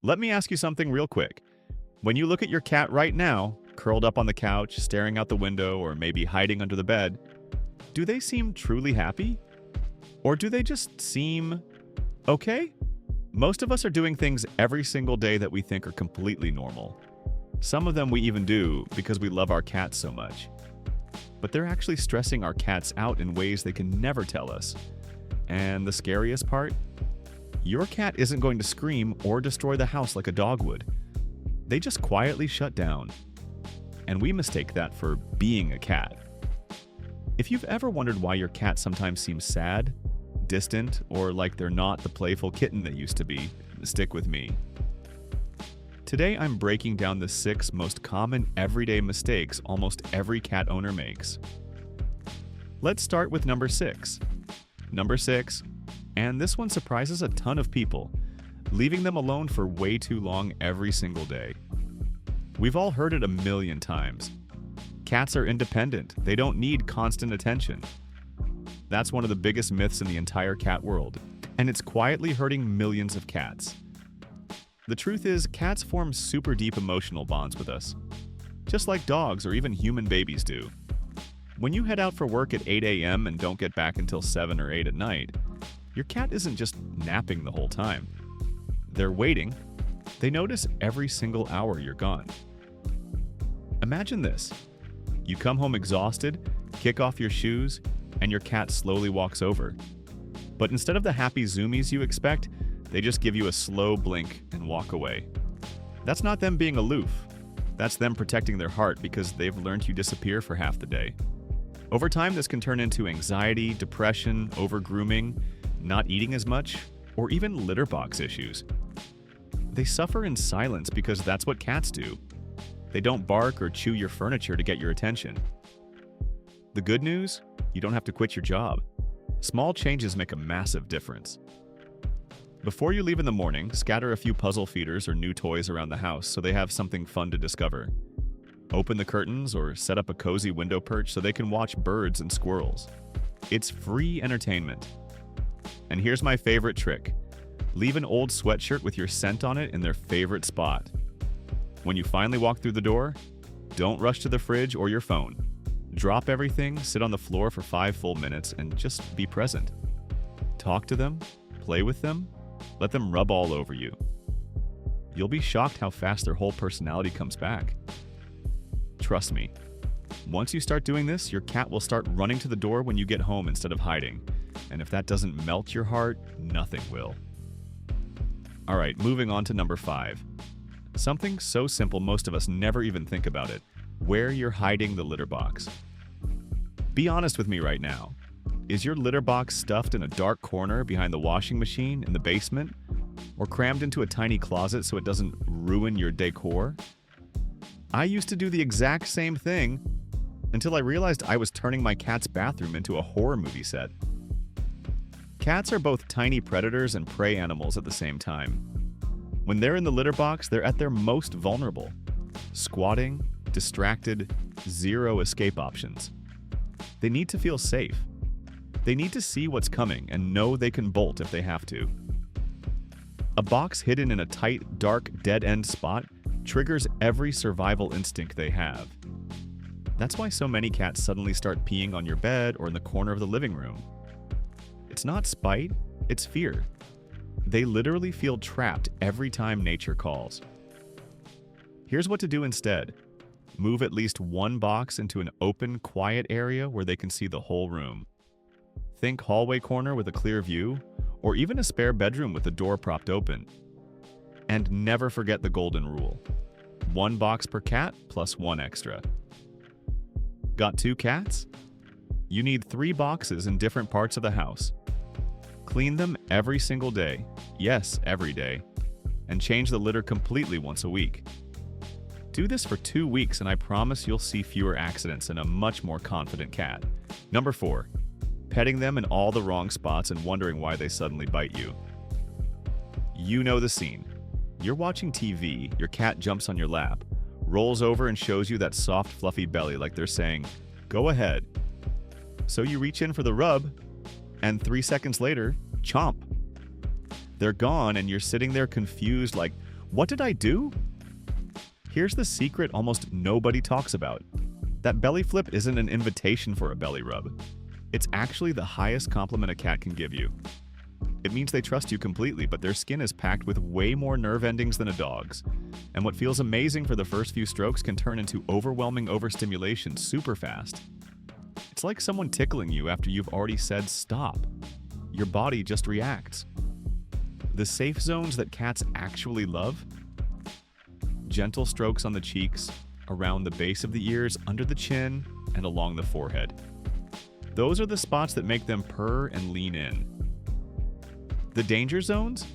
Let me ask you something real quick. When you look at your cat right now, curled up on the couch, staring out the window, or maybe hiding under the bed, do they seem truly happy? Or do they just seem okay? Most of us are doing things every single day that we think are completely normal. Some of them we even do because we love our cats so much. But they're actually stressing our cats out in ways they can never tell us. And the scariest part? Your cat isn't going to scream or destroy the house like a dog would. They just quietly shut down. And we mistake that for being a cat. If you've ever wondered why your cat sometimes seems sad, distant, or like they're not the playful kitten they used to be, stick with me. Today I'm breaking down the 6 most common everyday mistakes almost every cat owner makes. Let's start with number 6. Number 6, and this one surprises a ton of people, leaving them alone for way too long every single day. We've all heard it a million times. Cats are independent. They don't need constant attention. That's one of the biggest myths in the entire cat world, and it's quietly hurting millions of cats. The truth is, cats form super deep emotional bonds with us, just like dogs or even human babies do. When you head out for work at 8 a.m. and don't get back until 7 or 8 at night, your cat isn't just napping the whole time. They're waiting. They notice every single hour you're gone. Imagine this. You come home exhausted, kick off your shoes, and your cat slowly walks over. But instead of the happy zoomies you expect, they just give you a slow blink and walk away. That's not them being aloof. That's them protecting their heart because they've learned you disappear for half the day. Over time, this can turn into anxiety, depression, over-grooming, not eating as much, or even litter box issues. They suffer in silence because that's what cats do. They don't bark or chew your furniture to get your attention. The good news? You don't have to quit your job. Small changes make a massive difference. Before you leave in the morning, scatter a few puzzle feeders or new toys around the house so they have something fun to discover. Open the curtains or set up a cozy window perch so they can watch birds and squirrels. It's free entertainment. And here's my favorite trick. Leave an old sweatshirt with your scent on it in their favorite spot. When you finally walk through the door, don't rush to the fridge or your phone. Drop everything, sit on the floor for 5 full minutes, and just be present. Talk to them, play with them, let them rub all over you. You'll be shocked how fast their whole personality comes back. Trust me, once you start doing this, your cat will start running to the door when you get home instead of hiding. And if that doesn't melt your heart, nothing will. Alright, moving on to number 5. Something so simple most of us never even think about it. Where you're hiding the litter box. Be honest with me right now. Is your litter box stuffed in a dark corner behind the washing machine in the basement? Or crammed into a tiny closet so it doesn't ruin your decor? I used to do the exact same thing until I realized I was turning my cat's bathroom into a horror movie set. Cats are both tiny predators and prey animals at the same time. When they're in the litter box, they're at their most vulnerable. Squatting, distracted, zero escape options. They need to feel safe. They need to see what's coming and know they can bolt if they have to. A box hidden in a tight, dark, dead-end spot triggers every survival instinct they have. That's why so many cats suddenly start peeing on your bed or in the corner of the living room. It's not spite, it's fear. They literally feel trapped every time nature calls. Here's what to do instead. Move at least one box into an open, quiet area where they can see the whole room. Think hallway corner with a clear view, or even a spare bedroom with the door propped open. And never forget the golden rule. 1 box per cat plus 1 extra. Got 2 cats? You need 3 boxes in different parts of the house. Clean them every single day, yes, every day, and change the litter completely once a week. Do this for 2 weeks and I promise you'll see fewer accidents and a much more confident cat. Number 4. Petting them in all the wrong spots and wondering why they suddenly bite you. You know the scene. You're watching TV, your cat jumps on your lap, rolls over and shows you that soft, fluffy belly like they're saying, "Go ahead." So you reach in for the rub, and 3 seconds later, chomp. They're gone and you're sitting there confused like, What did I do? Here's the secret almost nobody talks about. That belly flip isn't an invitation for a belly rub. It's actually the highest compliment a cat can give you. It means they trust you completely, but their skin is packed with way more nerve endings than a dog's. And what feels amazing for the first few strokes can turn into overwhelming overstimulation super fast. It's like someone tickling you after you've already said stop. Your body just reacts. The safe zones that cats actually love? Gentle strokes on the cheeks, around the base of the ears, under the chin, and along the forehead. Those are the spots that make them purr and lean in. The danger zones?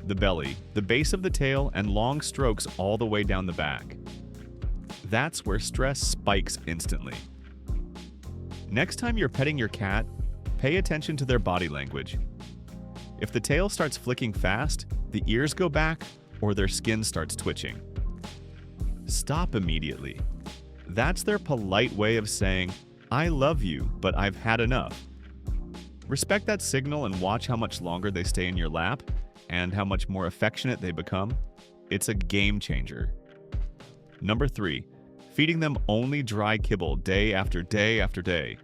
The belly, the base of the tail, and long strokes all the way down the back. That's where stress spikes instantly. Next time you're petting your cat, pay attention to their body language. If the tail starts flicking fast, the ears go back, or their skin starts twitching. Stop immediately. That's their polite way of saying, I love you, but I've had enough. Respect that signal and watch how much longer they stay in your lap and how much more affectionate they become. It's a game changer. Number 3, feeding them only dry kibble day after day after day.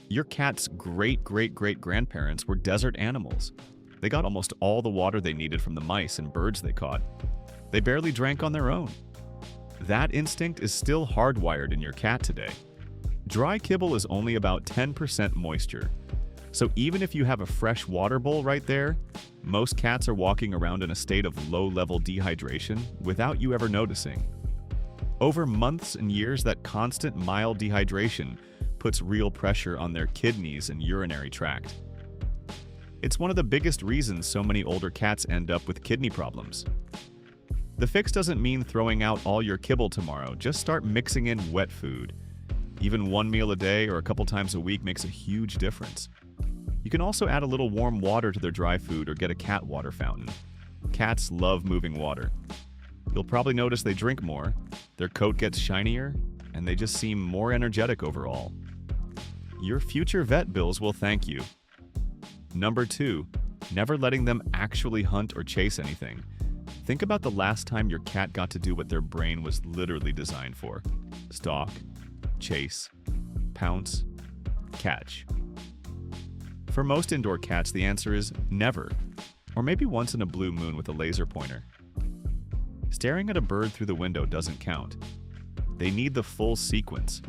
Your cat's great-great-great-grandparents were desert animals. They got almost all the water they needed from the mice and birds they caught. They barely drank on their own. That instinct is still hardwired in your cat today. Dry kibble is only about 10% moisture. So even if you have a fresh water bowl right there, most cats are walking around in a state of low-level dehydration without you ever noticing. Over months and years, that constant mild dehydration puts real pressure on their kidneys and urinary tract. It's one of the biggest reasons so many older cats end up with kidney problems. The fix doesn't mean throwing out all your kibble tomorrow, just start mixing in wet food. Even one meal a day or a couple times a week makes a huge difference. You can also add a little warm water to their dry food or get a cat water fountain. Cats love moving water. You'll probably notice they drink more, their coat gets shinier, and they just seem more energetic overall. Your future vet bills will thank you. Number 2, never letting them actually hunt or chase anything. Think about the last time your cat got to do what their brain was literally designed for. Stalk, chase, pounce, catch. For most indoor cats, the answer is never, or maybe once in a blue moon with a laser pointer. Staring at a bird through the window doesn't count. They need the full sequence.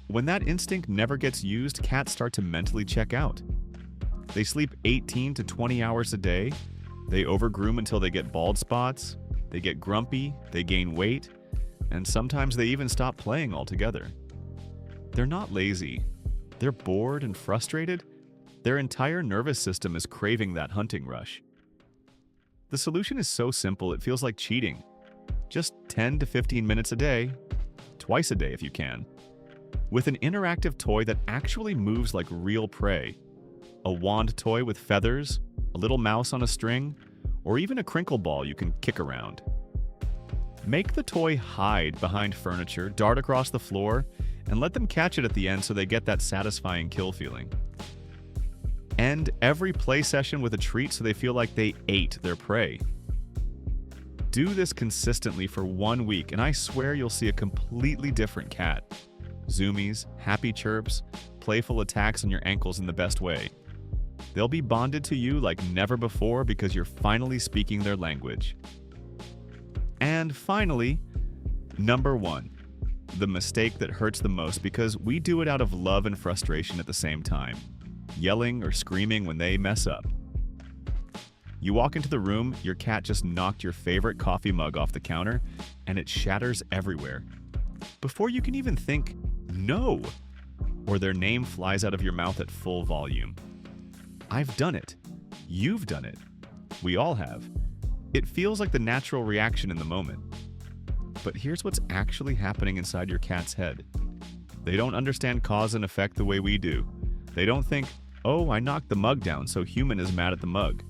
When that instinct never gets used, cats start to mentally check out. They sleep 18 to 20 hours a day. They overgroom until they get bald spots. They get grumpy, they gain weight, and sometimes they even stop playing altogether. They're not lazy. They're bored and frustrated. Their entire nervous system is craving that hunting rush. The solution is so simple it feels like cheating. Just 10 to 15 minutes a day, twice a day if you can, with an interactive toy that actually moves like real prey. A wand toy with feathers, a little mouse on a string, or even a crinkle ball you can kick around. Make the toy hide behind furniture, dart across the floor, and let them catch it at the end so they get that satisfying kill feeling. End every play session with a treat so they feel like they ate their prey. Do this consistently for 1 week, and I swear you'll see a completely different cat. Zoomies, happy chirps, playful attacks on your ankles in the best way. They'll be bonded to you like never before because you're finally speaking their language. And finally, number 1, the mistake that hurts the most because we do it out of love and frustration at the same time. Yelling or screaming when they mess up. You walk into the room, your cat just knocked your favorite coffee mug off the counter, and it shatters everywhere. Before you can even think, no, or their name flies out of your mouth at full volume. I've done it. You've done it. We all have. It feels like the natural reaction in the moment. But here's what's actually happening inside your cat's head. They don't understand cause and effect the way we do. They don't think, oh, I knocked the mug down, so human is mad at the mug.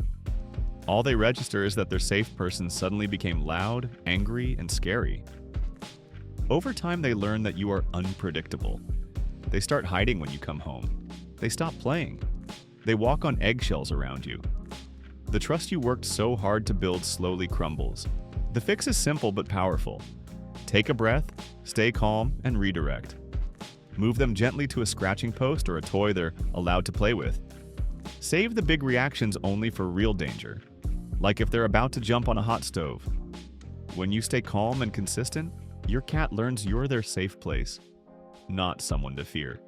All they register is that their safe person suddenly became loud, angry, and scary. Over time, they learn that you are unpredictable. They start hiding when you come home. They stop playing. They walk on eggshells around you. The trust you worked so hard to build slowly crumbles. The fix is simple but powerful. Take a breath, stay calm, and redirect. Move them gently to a scratching post or a toy they're allowed to play with. Save the big reactions only for real danger, like if they're about to jump on a hot stove. When you stay calm and consistent, your cat learns you're their safe place, not someone to fear.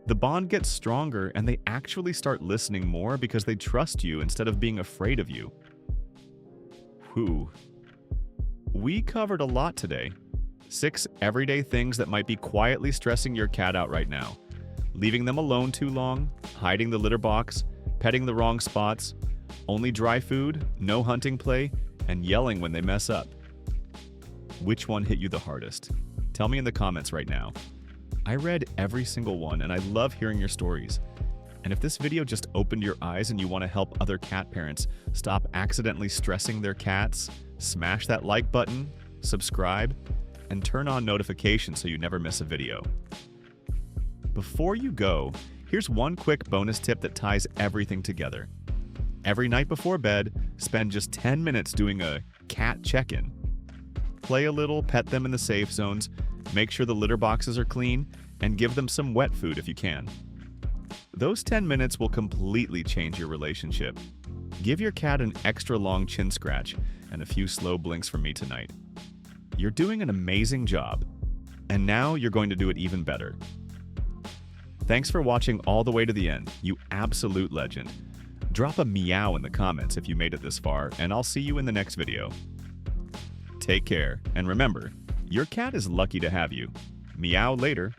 The bond gets stronger and they actually start listening more because they trust you instead of being afraid of you. Whew. We covered a lot today. 6 everyday things that might be quietly stressing your cat out right now. Leaving them alone too long, hiding the litter box, petting the wrong spots, only dry food, no hunting play, and yelling when they mess up. Which one hit you the hardest? Tell me in the comments right now. I read every single one and I love hearing your stories. And if this video just opened your eyes and you want to help other cat parents stop accidentally stressing their cats, smash that like button, subscribe, and turn on notifications so you never miss a video. Before you go, here's one quick bonus tip that ties everything together. Every night before bed, spend just 10 minutes doing a cat check-in. Play a little, pet them in the safe zones, make sure the litter boxes are clean, and give them some wet food if you can. Those 10 minutes will completely change your relationship. Give your cat an extra long chin scratch and a few slow blinks from me tonight. You're doing an amazing job, and now you're going to do it even better. Thanks for watching all the way to the end, you absolute legend. Drop a meow in the comments if you made it this far, and I'll see you in the next video. Take care, and remember, your cat is lucky to have you. Meow later.